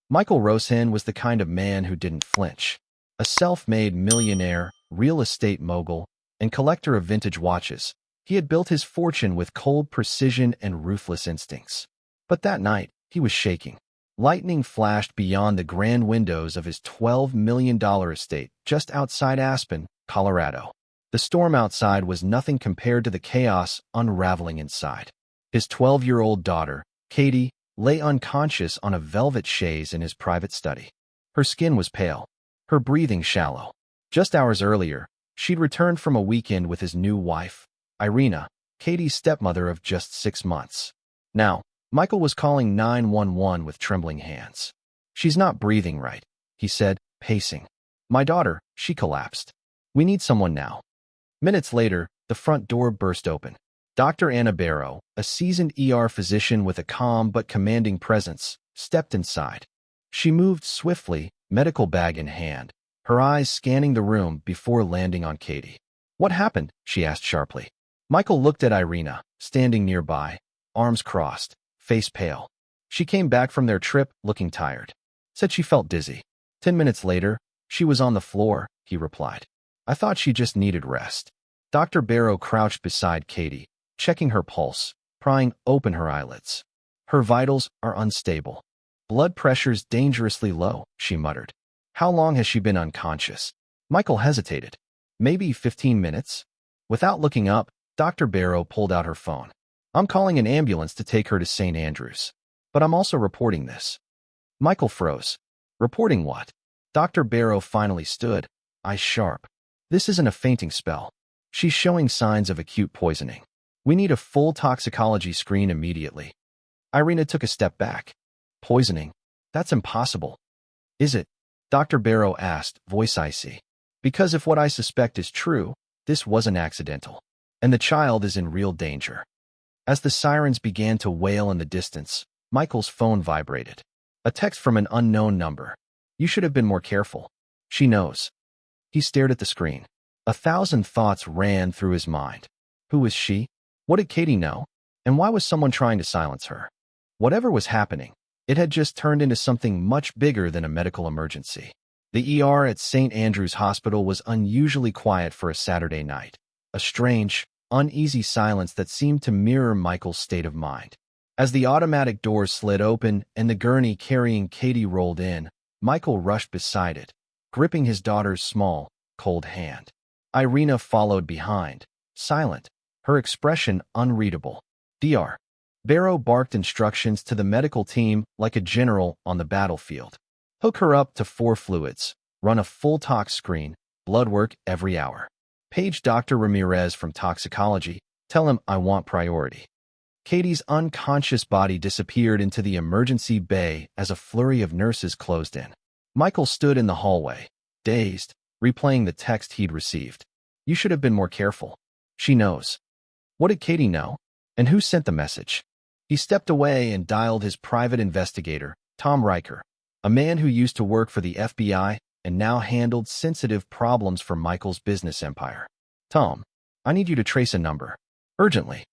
Michael Roshen was the kind of man who didn't flinch. A self-made millionaire, real estate mogul, and collector of vintage watches, he had built his fortune with cold precision and ruthless instincts. But that night, he was shaking. Lightning flashed beyond the grand windows of his $12 million estate just outside Aspen, Colorado. The storm outside was nothing compared to the chaos unraveling inside. His 12-year-old daughter, Katie, lay unconscious on a velvet chaise in his private study. Her skin was pale, her breathing shallow. Just hours earlier, she'd returned from a weekend with his new wife, Irina, Katie's stepmother of just 6 months. Now, Michael was calling 911 with trembling hands. "She's not breathing right," he said, pacing. "My daughter, she collapsed. We need someone now." Minutes later, the front door burst open. Dr. Anna Barrow, a seasoned ER physician with a calm but commanding presence, stepped inside. She moved swiftly, medical bag in hand, her eyes scanning the room before landing on Katie. "What happened?" she asked sharply. Michael looked at Irina, standing nearby, arms crossed, face pale. She came back from their trip looking tired. Said she felt dizzy. 10 minutes later, she was on the floor, he replied. "I thought she just needed rest." Dr. Barrow crouched beside Katie, checking her pulse, prying open her eyelids. "Her vitals are unstable. Blood pressure's dangerously low," she muttered. "How long has she been unconscious?" Michael hesitated. "Maybe 15 minutes?" Without looking up, Dr. Barrow pulled out her phone. "I'm calling an ambulance to take her to St. Andrews. But I'm also reporting this." Michael froze. "Reporting what?" Dr. Barrow finally stood, eyes sharp. "This isn't a fainting spell. She's showing signs of acute poisoning. We need a full toxicology screen immediately." Irina took a step back. "Poisoning? That's impossible." "Is it?" Dr. Barrow asked, voice icy. "Because if what I suspect is true, this wasn't accidental. And the child is in real danger." As the sirens began to wail in the distance, Michael's phone vibrated. A text from an unknown number. "You should have been more careful. She knows." He stared at the screen. 1,000 thoughts ran through his mind. Who was she? What did Katie know? And why was someone trying to silence her? Whatever was happening, it had just turned into something much bigger than a medical emergency. The ER at St. Andrews Hospital was unusually quiet for a Saturday night. A strange, uneasy silence that seemed to mirror Michael's state of mind. As the automatic doors slid open and the gurney carrying Katie rolled in, Michael rushed beside it, gripping his daughter's small, cold hand. Irina followed behind, silent, her expression unreadable. Dr. Barrow barked instructions to the medical team like a general on the battlefield. "Hook her up to 4 fluids, run a full tox screen, blood work every hour. Page Dr. Ramirez from toxicology, tell him I want priority." Katie's unconscious body disappeared into the emergency bay as a flurry of nurses closed in. Michael stood in the hallway, dazed, replaying the text he'd received. "You should have been more careful. She knows." What did Katie know? And who sent the message? He stepped away and dialed his private investigator, Tom Riker, a man who used to work for the FBI and now handled sensitive problems for Michael's business empire. "Tom, I need you to trace a number. Urgently."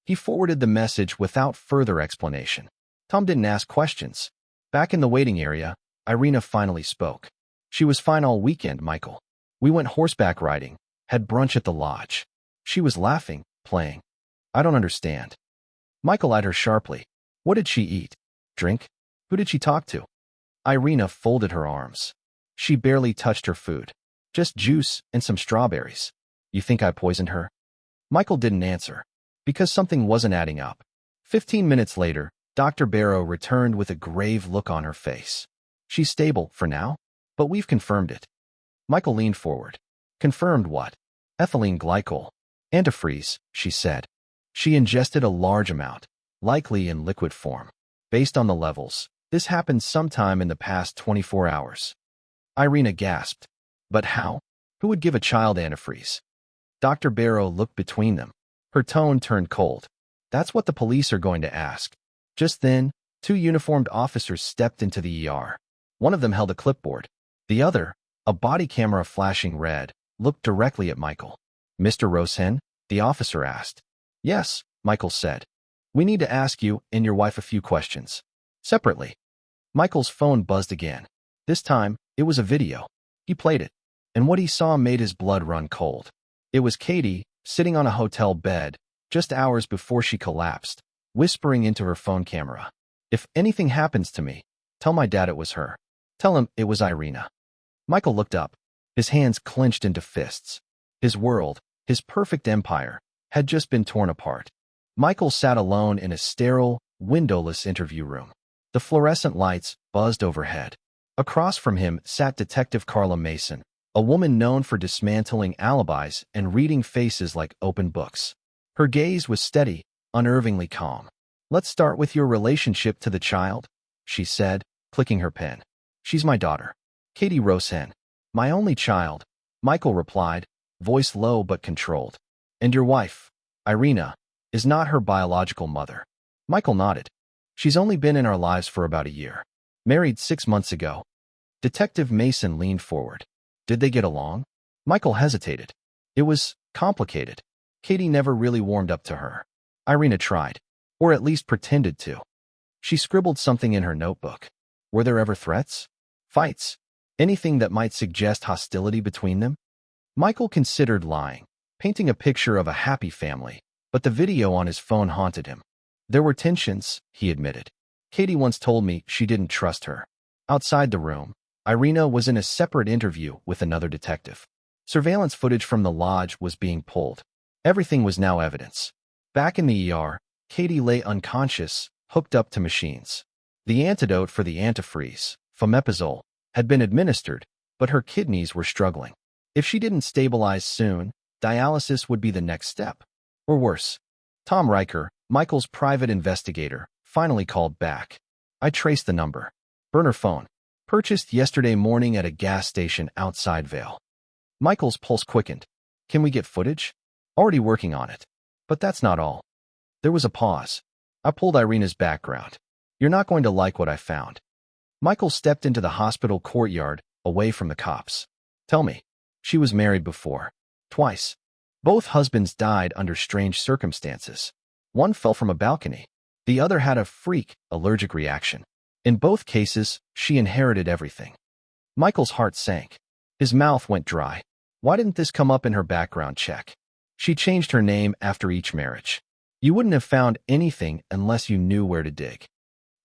He forwarded the message without further explanation. Tom didn't ask questions. Back in the waiting area, Irina finally spoke. "She was fine all weekend, Michael. We went horseback riding, had brunch at the lodge. She was laughing, playing." "I don't understand." Michael eyed her sharply. "What did she eat? Drink? Who did she talk to?" Irina folded her arms. "She barely touched her food. Just juice and some strawberries." "You think I poisoned her?" Michael didn't answer, because something wasn't adding up. 15 minutes later, Dr. Barrow returned with a grave look on her face. "She's stable for now, but we've confirmed it." Michael leaned forward. "Confirmed what?" "Ethylene glycol. Antifreeze," she said. "She ingested a large amount, likely in liquid form. Based on the levels, this happened sometime in the past 24 hours. Irina gasped. "But how? Who would give a child antifreeze?" Dr. Barrow looked between them. Her tone turned cold. "That's what the police are going to ask." Just then, 2 uniformed officers stepped into the ER. One of them held a clipboard. The other, a body camera flashing red, looked directly at Michael. "Mr. Roshen?" the officer asked. "Yes," Michael said. "We need to ask you and your wife a few questions. Separately." Michael's phone buzzed again. This time, it was a video. He played it, and what he saw made his blood run cold. It was Katie, sitting on a hotel bed, just hours before she collapsed, whispering into her phone camera. "If anything happens to me, tell my dad it was her. Tell him it was Irina." Michael looked up, his hands clenched into fists. His world, his perfect empire, had just been torn apart. Michael sat alone in a sterile, windowless interview room. The fluorescent lights buzzed overhead. Across from him sat Detective Carla Mason, a woman known for dismantling alibis and reading faces like open books. Her gaze was steady, unnervingly calm. "Let's start with your relationship to the child," she said, clicking her pen. "She's my daughter, Katie Roshen." "My only child," Michael replied, voice low but controlled. "And your wife, Irina, is not her biological mother." Michael nodded. "She's only been in our lives for about a year. Married 6 months ago." Detective Mason leaned forward. "Did they get along?" Michael hesitated. "It was complicated. Katie never really warmed up to her. Irina tried, or at least pretended to. She scribbled something in her notebook. Were there ever threats? Fights? Anything that might suggest hostility between them?" Michael considered lying, painting a picture of a happy family, but the video on his phone haunted him. "There were tensions," he admitted. "Katie once told me she didn't trust her." Outside the room, Irina was in a separate interview with another detective. Surveillance footage from the lodge was being pulled. Everything was now evidence. Back in the ER, Katie lay unconscious, hooked up to machines. The antidote for the antifreeze, fameprazole, had been administered, but her kidneys were struggling. If she didn't stabilize soon, dialysis would be the next step. Or worse. Tom Riker, Michael's private investigator, finally called back. "I traced the number. Burner phone. Purchased yesterday morning at a gas station outside Vale." Michael's pulse quickened. "Can we get footage?" "Already working on it. But that's not all." There was a pause. I pulled Irina's background. "You're not going to like what I found." Michael stepped into the hospital courtyard, away from the cops. "Tell me." "She was married before. Twice. Both husbands died under strange circumstances. One fell from a balcony. The other had a freak allergic reaction. In both cases, she inherited everything." Michael's heart sank. His mouth went dry. Why didn't this come up in her background check? She changed her name after each marriage. You wouldn't have found anything unless you knew where to dig.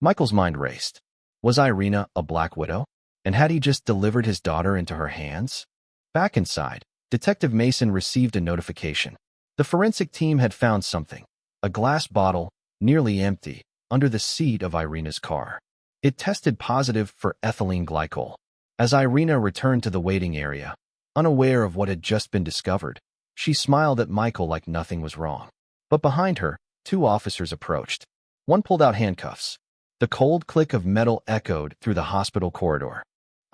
Michael's mind raced. Was Irina a black widow? And had he just delivered his daughter into her hands? Back inside, Detective Mason received a notification. The forensic team had found something. A glass bottle, nearly empty, under the seat of Irina's car. It tested positive for ethylene glycol. As Irina returned to the waiting area, unaware of what had just been discovered, she smiled at Michael like nothing was wrong. But behind her, 2 officers approached. One pulled out handcuffs. The cold click of metal echoed through the hospital corridor.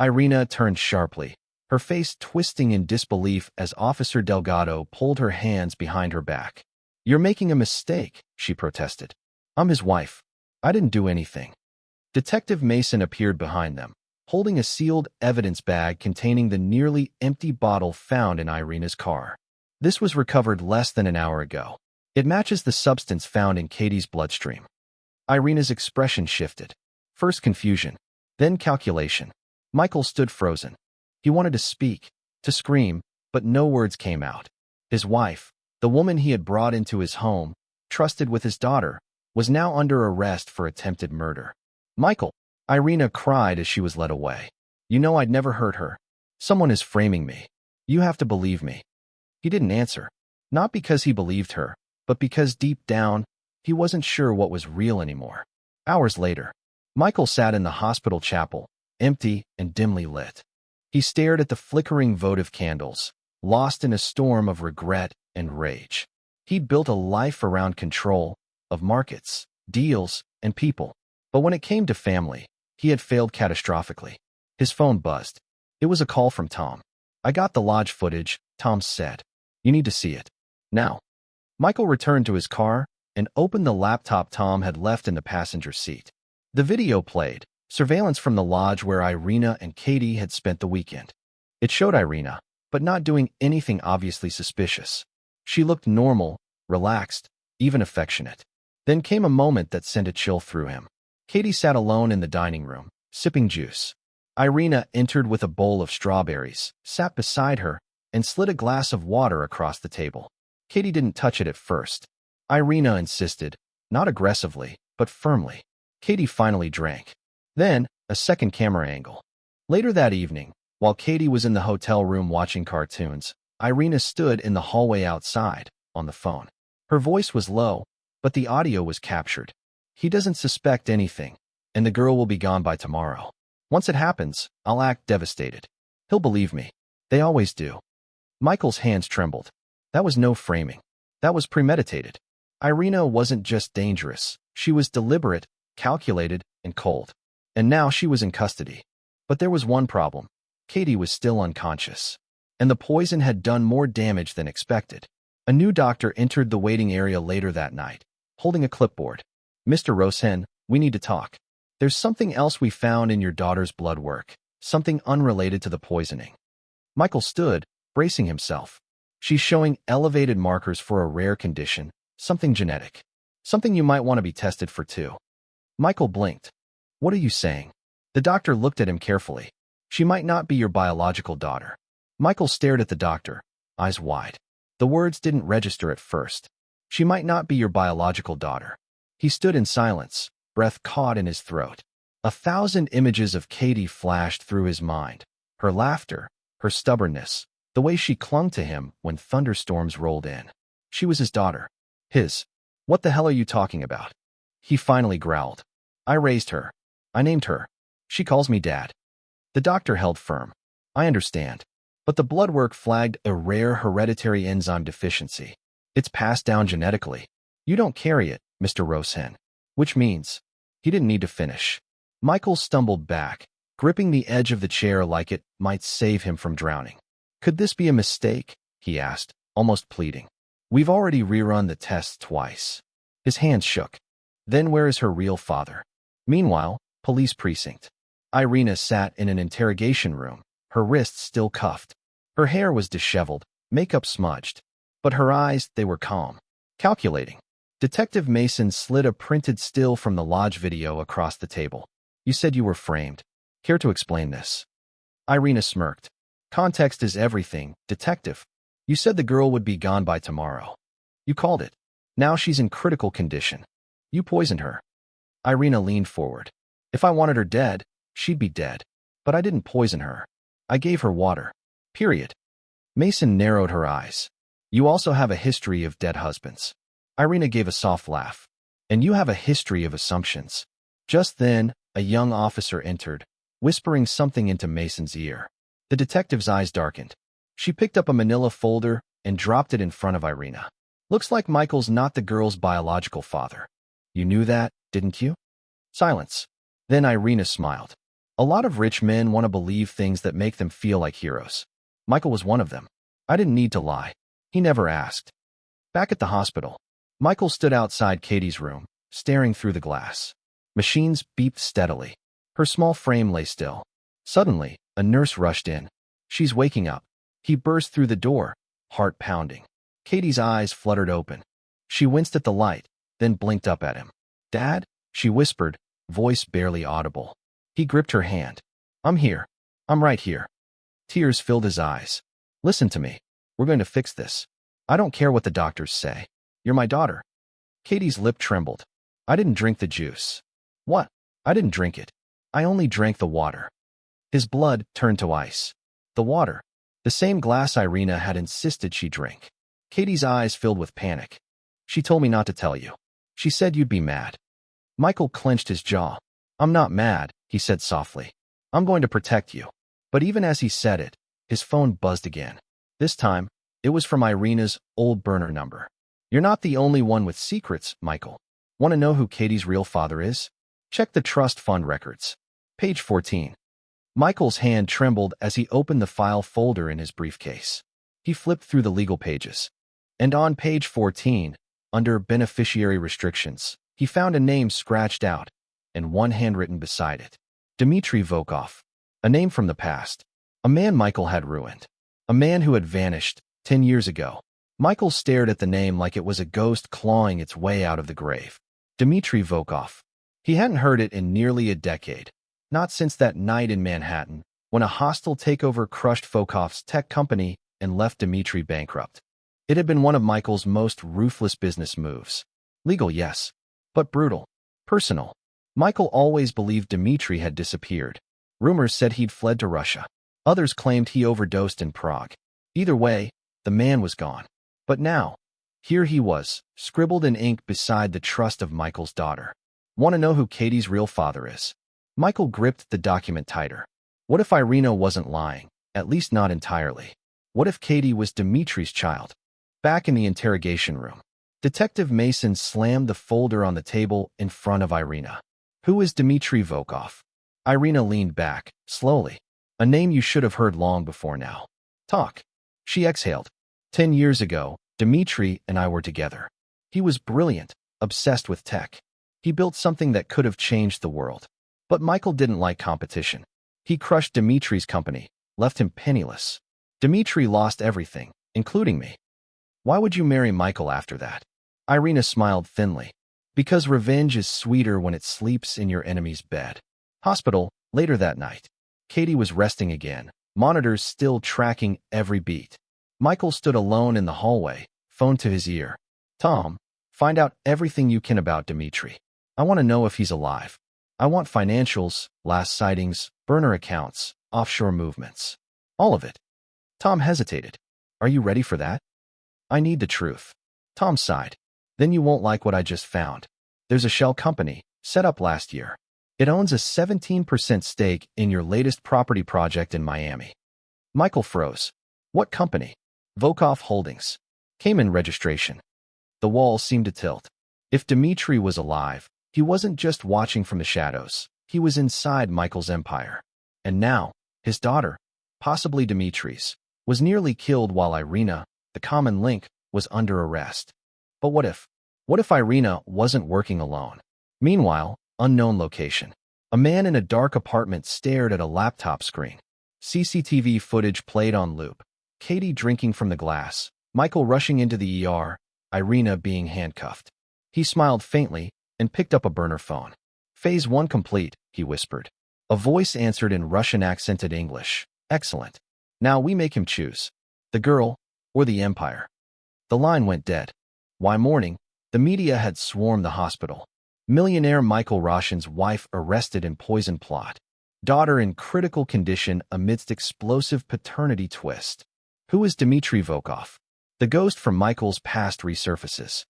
Irina turned sharply, her face twisting in disbelief as Officer Delgado pulled her hands behind her back. "You're making a mistake," she protested. "I'm his wife. I didn't do anything." Detective Mason appeared behind them, holding a sealed evidence bag containing the nearly empty bottle found in Irina's car. "This was recovered less than an hour ago. It matches the substance found in Katie's bloodstream." Irina's expression shifted. First confusion, then calculation. Michael stood frozen. He wanted to speak, to scream, but no words came out. His wife, the woman he had brought into his home, trusted with his daughter, was now under arrest for attempted murder. "Michael," Irina cried as she was led away. "You know I'd never hurt her. Someone is framing me. You have to believe me." He didn't answer. Not because he believed her, but because deep down, he wasn't sure what was real anymore. Hours later, Michael sat in the hospital chapel, empty and dimly lit. He stared at the flickering votive candles, lost in a storm of regret and rage. He'd built a life around control, of markets, deals, and people. But when it came to family, he had failed catastrophically. His phone buzzed. It was a call from Tom. "I got the lodge footage," Tom said. "You need to see it. Now." Michael returned to his car and opened the laptop Tom had left in the passenger seat. The video played, surveillance from the lodge where Irina and Katie had spent the weekend. It showed Irina, but not doing anything obviously suspicious. She looked normal, relaxed, even affectionate. Then came a moment that sent a chill through him. Katie sat alone in the dining room, sipping juice. Irina entered with a bowl of strawberries, sat beside her, and slid a glass of water across the table. Katie didn't touch it at first. Irina insisted, not aggressively, but firmly. Katie finally drank. Then, a second camera angle. Later that evening, while Katie was in the hotel room watching cartoons, Irina stood in the hallway outside, on the phone. Her voice was low, but the audio was captured. He doesn't suspect anything, and the girl will be gone by tomorrow. Once it happens, I'll act devastated. He'll believe me. They always do. Michael's hands trembled. That was no framing. That was premeditated. Irina wasn't just dangerous. She was deliberate, calculated, and cold. And now she was in custody. But there was one problem. Katie was still unconscious. And the poison had done more damage than expected. A new doctor entered the waiting area later that night, holding a clipboard. Mr. Roshen, we need to talk. There's something else we found in your daughter's blood work, something unrelated to the poisoning. Michael stood, bracing himself. She's showing elevated markers for a rare condition, something genetic. Something you might want to be tested for too. Michael blinked. What are you saying? The doctor looked at him carefully. She might not be your biological daughter. Michael stared at the doctor, eyes wide. The words didn't register at first. She might not be your biological daughter. He stood in silence, breath caught in his throat. 1,000 images of Katie flashed through his mind. Her laughter, her stubbornness, the way she clung to him when thunderstorms rolled in. She was his daughter. His. What the hell are you talking about? He finally growled. I raised her. I named her. She calls me Dad. The doctor held firm. I understand. But the blood work flagged a rare hereditary enzyme deficiency. It's passed down genetically. You don't carry it, Mr. Roshen. Which means, he didn't need to finish. Michael stumbled back, gripping the edge of the chair like it might save him from drowning. Could this be a mistake? He asked, almost pleading. We've already rerun the tests twice. His hands shook. Then where is her real father? Meanwhile, police precinct. Irina sat in an interrogation room, her wrists still cuffed. Her hair was disheveled, makeup smudged. But her eyes, they were calm. Calculating. Detective Mason slid a printed still from the lodge video across the table. You said you were framed. Care to explain this? Irina smirked. Context is everything, detective. You said the girl would be gone by tomorrow. You called it. Now she's in critical condition. You poisoned her. Irina leaned forward. If I wanted her dead, she'd be dead. But I didn't poison her. I gave her water. Period. Mason narrowed her eyes. You also have a history of dead husbands. Irina gave a soft laugh. And you have a history of assumptions. Just then, a young officer entered, whispering something into Mason's ear. The detective's eyes darkened. She picked up a manila folder and dropped it in front of Irina. Looks like Michael's not the girl's biological father. You knew that, didn't you? Silence. Then Irina smiled. A lot of rich men want to believe things that make them feel like heroes. Michael was one of them. I didn't need to lie. He never asked. Back at the hospital, Michael stood outside Katie's room, staring through the glass. Machines beeped steadily. Her small frame lay still. Suddenly, a nurse rushed in. She's waking up. He burst through the door, heart pounding. Katie's eyes fluttered open. She winced at the light, then blinked up at him. Dad? She whispered, voice barely audible. He gripped her hand. I'm here. I'm right here. Tears filled his eyes. Listen to me. We're going to fix this. I don't care what the doctors say. You're my daughter. Katie's lip trembled. I didn't drink the juice. What? I didn't drink it. I only drank the water. His blood turned to ice. The water. The same glass Irina had insisted she drink. Katie's eyes filled with panic. She told me not to tell you. She said you'd be mad. Michael clenched his jaw. I'm not mad, he said softly. I'm going to protect you. But even as he said it, his phone buzzed again. This time, it was from Irina's old burner number. You're not the only one with secrets, Michael. Want to know who Katie's real father is? Check the trust fund records. Page 14. Michael's hand trembled as he opened the file folder in his briefcase. He flipped through the legal pages. And on page 14, under beneficiary restrictions, he found a name scratched out and one handwritten beside it. Dmitry Volkov. A name from the past. A man Michael had ruined. A man who had vanished 10 years ago. Michael stared at the name like it was a ghost clawing its way out of the grave. Dmitry Volkov. He hadn't heard it in nearly a decade. Not since that night in Manhattan, when a hostile takeover crushed Volkov's tech company and left Dmitry bankrupt. It had been one of Michael's most ruthless business moves. Legal, yes, but brutal. Personal. Michael always believed Dmitry had disappeared. Rumors said he'd fled to Russia. Others claimed he overdosed in Prague. Either way, the man was gone. But now, here he was, scribbled in ink beside the trust of Michael's daughter. Want to know who Katie's real father is? Michael gripped the document tighter. What if Irina wasn't lying? At least not entirely. What if Katie was Dmitry's child? Back in the interrogation room, Detective Mason slammed the folder on the table in front of Irina. Who is Dmitry Volkov? Irina leaned back, slowly. A name you should have heard long before now. Talk. She exhaled. 10 years ago, Dmitry and I were together. He was brilliant, obsessed with tech. He built something that could have changed the world. But Michael didn't like competition. He crushed Dmitry's company, left him penniless. Dmitry lost everything, including me. Why would you marry Michael after that? Irina smiled thinly. Because revenge is sweeter when it sleeps in your enemy's bed. Hospital, later that night. Katie was resting again, monitors still tracking every beat. Michael stood alone in the hallway, phone to his ear. Tom, find out everything you can about Dmitry. I want to know if he's alive. I want financials, last sightings, burner accounts, offshore movements. All of it. Tom hesitated. Are you ready for that? I need the truth. Tom sighed. Then you won't like what I just found. There's a shell company, set up last year. It owns a 17% stake in your latest property project in Miami. Michael froze. What company? Volkov Holdings. Cayman registration. The wall seemed to tilt. If Dmitry was alive, he wasn't just watching from the shadows. He was inside Michael's empire. And now, his daughter, possibly Dmitry's, was nearly killed while Irina, the common link, was under arrest. But what if? What if Irina wasn't working alone? Meanwhile, unknown location. A man in a dark apartment stared at a laptop screen. CCTV footage played on loop. Katie drinking from the glass, Michael rushing into the ER, Irina being handcuffed. He smiled faintly and picked up a burner phone. Phase 1 complete, he whispered. A voice answered in Russian accented English. Excellent. Now we make him choose. The girl or the empire. The line went dead. Why morning? The media had swarmed the hospital. Millionaire Michael Roshen's wife arrested in poison plot. Daughter in critical condition amidst explosive paternity twist. Who is Dmitry Volkov? The ghost from Michael's past resurfaces.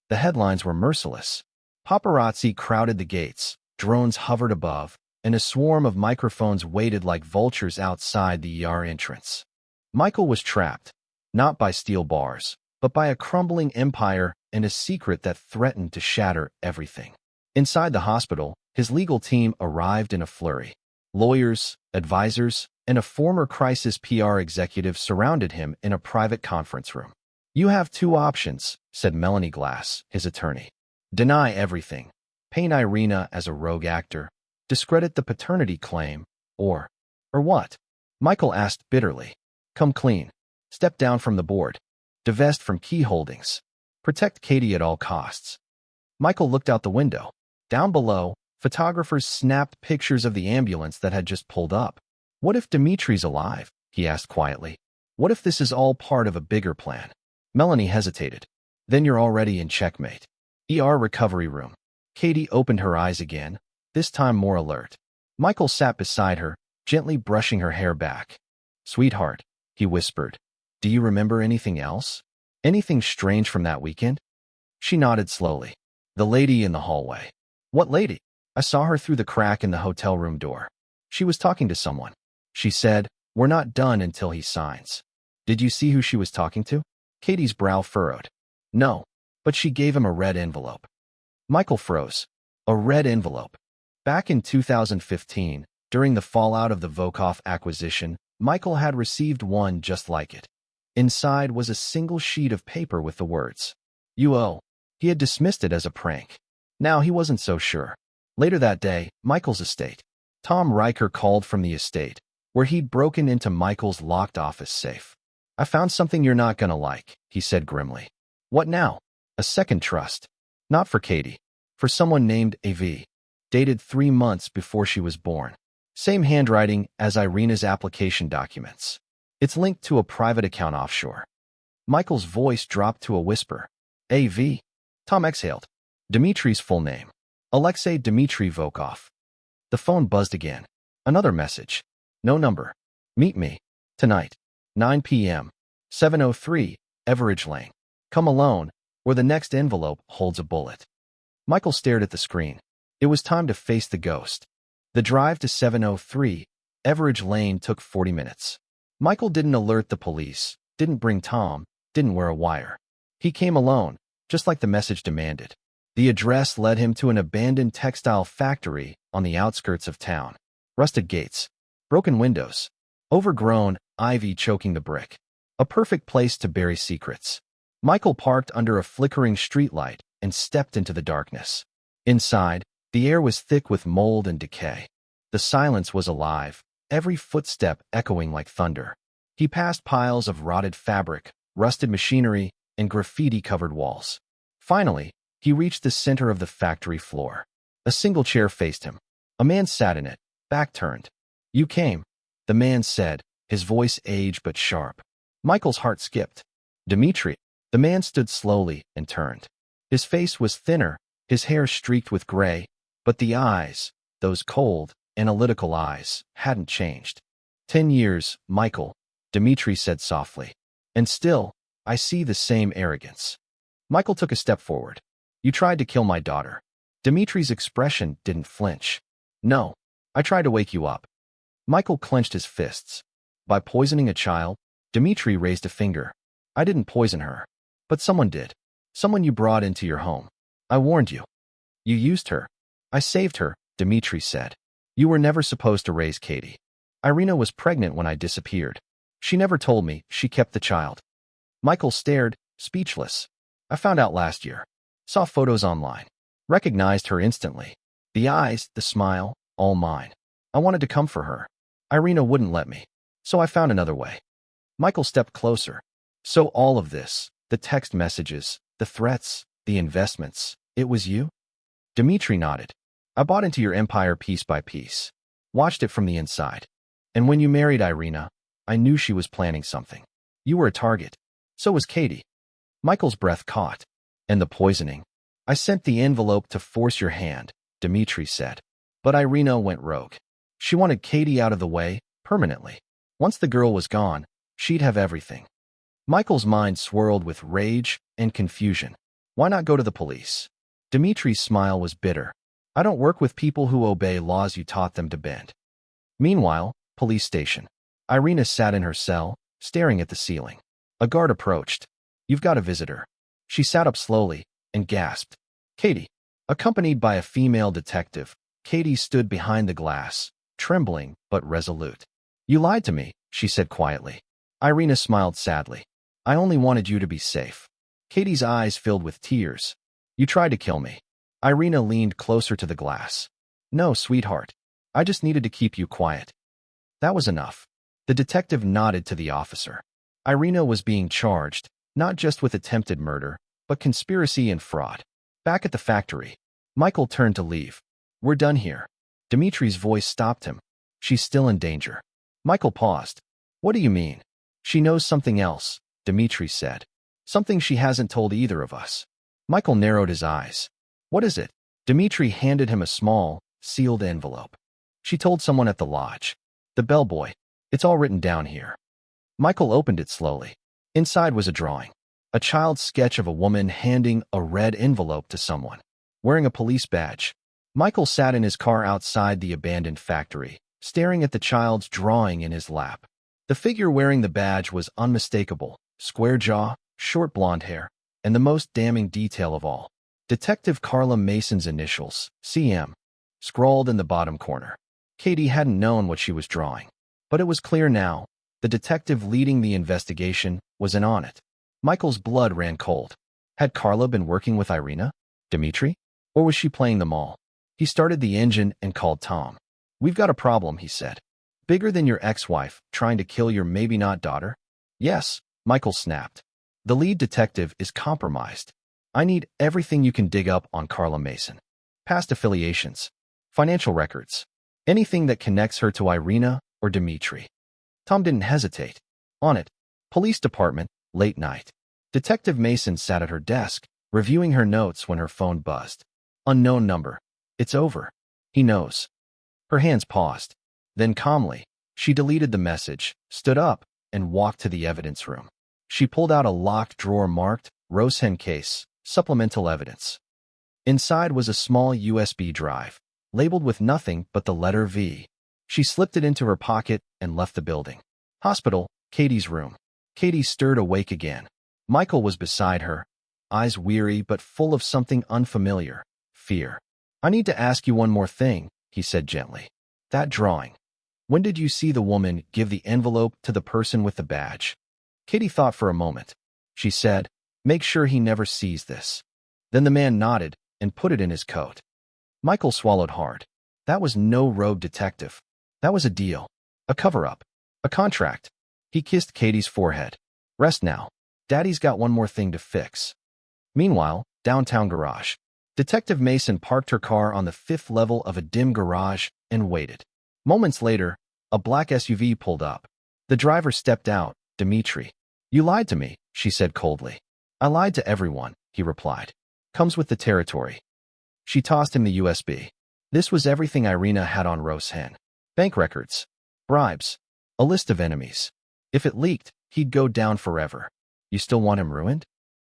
The headlines were merciless. Paparazzi crowded the gates, drones hovered above, and a swarm of microphones waited like vultures outside the ER entrance. Michael was trapped, not by steel bars, but by a crumbling empire and a secret that threatened to shatter everything. Inside the hospital, his legal team arrived in a flurry. Lawyers, advisors, and a former crisis PR executive surrounded him in a private conference room. You have two options, said Melanie Glass, his attorney. Deny everything. Paint Irina as a rogue actor. Discredit the paternity claim. Or what? Michael asked bitterly. Come clean. Step down from the board. Divest from key holdings. Protect Katie at all costs. Michael looked out the window. Down below, photographers snapped pictures of the ambulance that had just pulled up. What if Dmitry's alive? He asked quietly. What if this is all part of a bigger plan? Melanie hesitated. Then you're already in checkmate. ER recovery room. Katie opened her eyes again, this time more alert. Michael sat beside her, gently brushing her hair back. Sweetheart, he whispered. Do you remember anything else? Anything strange from that weekend? She nodded slowly. The lady in the hallway. What lady? I saw her through the crack in the hotel room door. She was talking to someone. She said, we're not done until he signs. Did you see who she was talking to? Katie's brow furrowed. No, but she gave him a red envelope. Michael froze. A red envelope. Back in 2015, during the fallout of the Volkov acquisition, Michael had received one just like it. Inside was a single sheet of paper with the words, "You owe." He had dismissed it as a prank. Now he wasn't so sure. Later that day, Michael's estate. Tom Riker called from the estate, where he'd broken into Michael's locked office safe. I found something you're not gonna like, he said grimly. What now? A second trust. Not for Katie. For someone named AV. Dated 3 months before she was born. Same handwriting as Irina's application documents. It's linked to a private account offshore. Michael's voice dropped to a whisper. A.V. Tom exhaled. Dmitri's full name. Alexei Dmitri Volkov. The phone buzzed again. Another message. No number. Meet me. Tonight. 9 p.m. 703, Everidge Lane. Come alone, or the next envelope holds a bullet. Michael stared at the screen. It was time to face the ghost. The drive to 703, Everidge Lane took 40 minutes. Michael didn't alert the police, didn't bring Tom, didn't wear a wire. He came alone, just like the message demanded. The address led him to an abandoned textile factory on the outskirts of town. Rusted gates, broken windows, overgrown ivy choking the brick. A perfect place to bury secrets. Michael parked under a flickering streetlight and stepped into the darkness. Inside, the air was thick with mold and decay. The silence was alive, every footstep echoing like thunder. He passed piles of rotted fabric, rusted machinery, and graffiti-covered walls. Finally, he reached the center of the factory floor. A single chair faced him. A man sat in it, back turned. "You came," the man said, his voice aged but sharp. Michael's heart skipped. "Dmitri." The man stood slowly and turned. His face was thinner, his hair streaked with gray, but the eyes, those cold, analytical eyes, hadn't changed. 10 years, Michael, Dmitri said softly. "And still, I see the same arrogance." Michael took a step forward. "You tried to kill my daughter." Dmitri's expression didn't flinch. "No, I tried to wake you up." Michael clenched his fists. "By poisoning a child?" Dmitri raised a finger. "I didn't poison her. But someone did. Someone you brought into your home. I warned you." "You used her." "I saved her," Dmitri said. "You were never supposed to raise Katie. Irina was pregnant when I disappeared. She never told me, she kept the child." Michael stared, speechless. "I found out last year. Saw photos online. Recognized her instantly. The eyes, the smile, all mine. I wanted to come for her. Irina wouldn't let me. So I found another way." Michael stepped closer. "So all of this, the text messages, the threats, the investments, it was you?" Dmitri nodded. "I bought into your empire piece by piece. Watched it from the inside. And when you married Irina, I knew she was planning something. You were a target. So was Katie." Michael's breath caught. "And the poisoning?" "I sent the envelope to force your hand," Dmitri said. "But Irina went rogue. She wanted Katie out of the way, permanently. Once the girl was gone, she'd have everything." Michael's mind swirled with rage and confusion. Why not go to the police? Dmitri's smile was bitter. "I don't work with people who obey laws you taught them to bend." Meanwhile, police station. Irina sat in her cell, staring at the ceiling. A guard approached. "You've got a visitor." She sat up slowly and gasped. "Katie." Accompanied by a female detective, Katie stood behind the glass, trembling but resolute. "You lied to me," she said quietly. Irina smiled sadly. "I only wanted you to be safe." Katie's eyes filled with tears. "You tried to kill me." Irina leaned closer to the glass. "No, sweetheart. I just needed to keep you quiet." That was enough. The detective nodded to the officer. Irina was being charged, not just with attempted murder, but conspiracy and fraud. Back at the factory, Michael turned to leave. "We're done here." Dmitri's voice stopped him. "She's still in danger." Michael paused. "What do you mean?" "She knows something else," Dmitri said. "Something she hasn't told either of us." Michael narrowed his eyes. "What is it?" Dmitri handed him a small, sealed envelope. "She told someone at the lodge. The bellboy. It's all written down here." Michael opened it slowly. Inside was a drawing. A child's sketch of a woman handing a red envelope to someone, wearing a police badge. Michael sat in his car outside the abandoned factory, staring at the child's drawing in his lap. The figure wearing the badge was unmistakable, square jaw, short blonde hair, and the most damning detail of all, Detective Carla Mason's initials, CM, scrawled in the bottom corner. Katie hadn't known what she was drawing, but it was clear now. The detective leading the investigation was in on it. Michael's blood ran cold. Had Carla been working with Irina? Dmitri? Or was she playing them all? He started the engine and called Tom. "We've got a problem," he said. "Bigger than your ex-wife trying to kill your maybe-not daughter?" "Yes," Michael snapped. "The lead detective is compromised. I need everything you can dig up on Carla Mason. Past affiliations, financial records, Anything that connects her to Irina or Dmitri. Tom didn't hesitate. On it. Police department, late night. Detective Mason sat at her desk, reviewing her notes when her phone buzzed. Unknown number. It's over. He knows. Her hands paused. Then calmly, she deleted the message, stood up, and walked to the evidence room. She pulled out a locked drawer marked Roshen case, supplemental evidence. Inside was a small USB drive, labeled with nothing but the letter V. She slipped it into her pocket and left the building. Hospital, Katie's room. Katie stirred awake again. Michael was beside her, eyes weary but full of something unfamiliar, fear. I need to ask you one more thing, he said gently. That drawing. When did you see the woman give the envelope to the person with the badge? Katie thought for a moment. She said, make sure he never sees this. Then the man nodded and put it in his coat. Michael swallowed hard. That was no rogue detective. That was a deal. A cover-up. A contract. He kissed Katie's forehead. Rest now. Daddy's got one more thing to fix. Meanwhile, downtown garage. Detective Mason parked her car on the 5th level of a dim garage and waited. Moments later, a black SUV pulled up. The driver stepped out. Dmitri. You lied to me, she said coldly. I lied to everyone, he replied. Comes with the territory. She tossed him the USB. This was everything Irina had on Roshen. Bank records. Bribes. A list of enemies. If it leaked, he'd go down forever. You still want him ruined?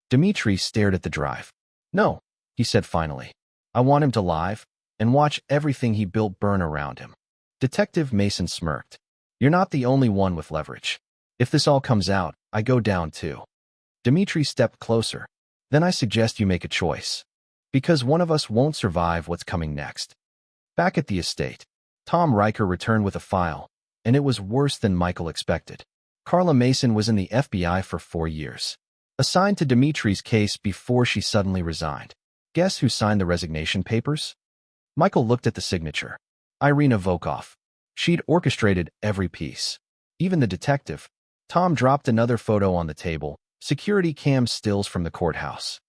Dmitri stared at the drive. No, he said finally. I want him to live and watch everything he built burn around him. Detective Mason smirked. You're not the only one with leverage. If this all comes out, I go down too. Dmitri stepped closer. Then I suggest you make a choice. Because one of us won't survive what's coming next. Back at the estate, Tom Riker returned with a file, and it was worse than Michael expected. Carla Mason was in the FBI for 4 years. Assigned to Dimitri's case before she suddenly resigned. Guess who signed the resignation papers? Michael looked at the signature. Irina Volkov. She'd orchestrated every piece. Even the detective. Tom dropped another photo on the table, security cam stills from the courthouse.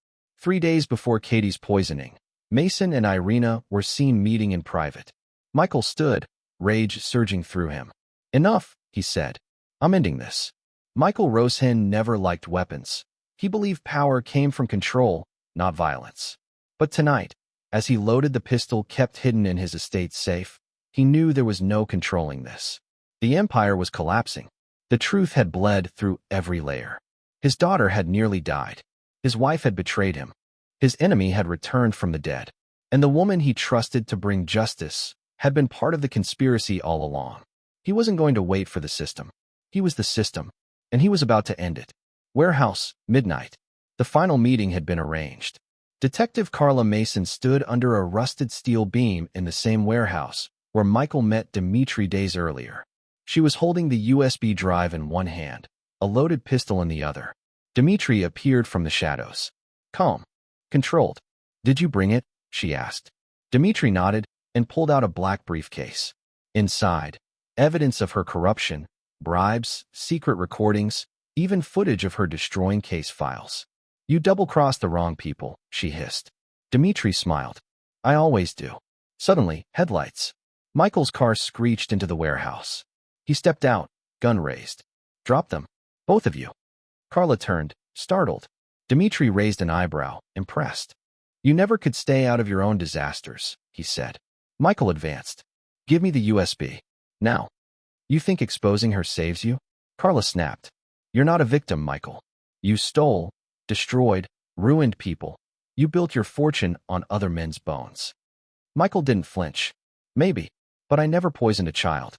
3 days before Katie's poisoning, Mason and Irina were seen meeting in private. Michael stood, rage surging through him. Enough, he said. I'm ending this. Michael Roshen never liked weapons. He believed power came from control, not violence. But tonight, as he loaded the pistol kept hidden in his estate's safe, he knew there was no controlling this. The empire was collapsing. The truth had bled through every layer. His daughter had nearly died. His wife had betrayed him. His enemy had returned from the dead. And the woman he trusted to bring justice had been part of the conspiracy all along. He wasn't going to wait for the system. He was the system, and he was about to end it. Warehouse, midnight. The final meeting had been arranged. Detective Carla Mason stood under a rusted steel beam in the same warehouse where Michael met Dmitri days earlier. She was holding the USB drive in one hand, a loaded pistol in the other. Dmitri appeared from the shadows. Calm. Controlled. Did you bring it? She asked. Dmitri nodded and pulled out a black briefcase. Inside, evidence of her corruption, bribes, secret recordings, even footage of her destroying case files. You double-crossed the wrong people, she hissed. Dmitri smiled. I always do. Suddenly, headlights. Michael's car screeched into the warehouse. He stepped out, gun raised. Drop them. Both of you. Carla turned, startled. Dmitri raised an eyebrow, impressed. You never could stay out of your own disasters, he said. Michael advanced. Give me the USB. Now. You think exposing her saves you? Carla snapped. You're not a victim, Michael. You stole, destroyed, ruined people. You built your fortune on other men's bones. Michael didn't flinch. Maybe, but I never poisoned a child.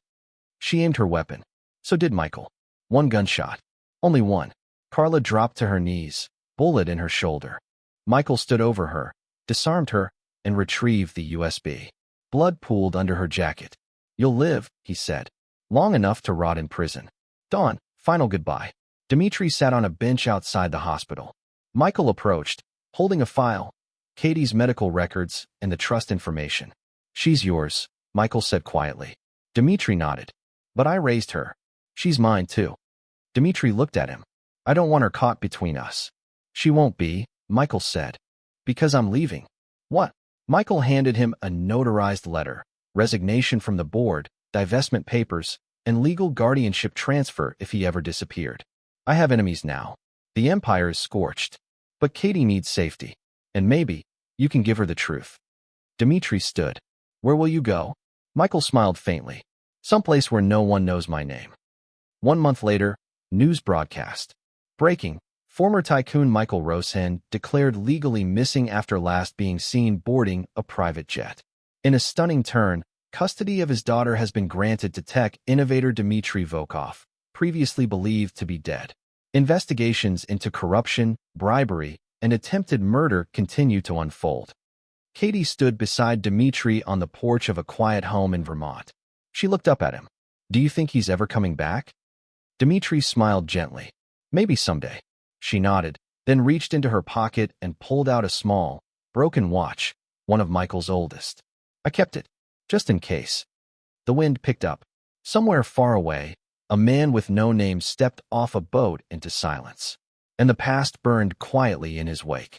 She aimed her weapon. So did Michael. 1 gunshot. Only one. Carla dropped to her knees, bullet in her shoulder. Michael stood over her, disarmed her, and retrieved the USB. Blood pooled under her jacket. You'll live, he said. Long enough to rot in prison. Dawn, final goodbye. Dmitri sat on a bench outside the hospital. Michael approached, holding a file, Katie's medical records and the trust information. She's yours, Michael said quietly. Dmitri nodded. But I raised her. She's mine too. Dmitri looked at him. I don't want her caught between us. She won't be, Michael said. Because I'm leaving. What? Michael handed him a notarized letter, resignation from the board, divestment papers, and legal guardianship transfer if he ever disappeared. I have enemies now. The empire is scorched. But Katie needs safety. And maybe you can give her the truth. Dmitri stood. Where will you go? Michael smiled faintly. Someplace where no one knows my name. 1 month later, news broadcast. Breaking. Former tycoon Michael Roshen declared legally missing after last being seen boarding a private jet. In a stunning turn, custody of his daughter has been granted to tech innovator Dmitry Volkov, previously believed to be dead. Investigations into corruption, bribery, and attempted murder continue to unfold. Katie stood beside Dmitry on the porch of a quiet home in Vermont. She looked up at him. Do you think he's ever coming back? Dmitry smiled gently. Maybe someday. She nodded, then reached into her pocket and pulled out a small, broken watch, one of Michael's oldest. I kept it, just in case. The wind picked up. Somewhere far away, a man with no name stepped off a boat into silence, and the past burned quietly in his wake.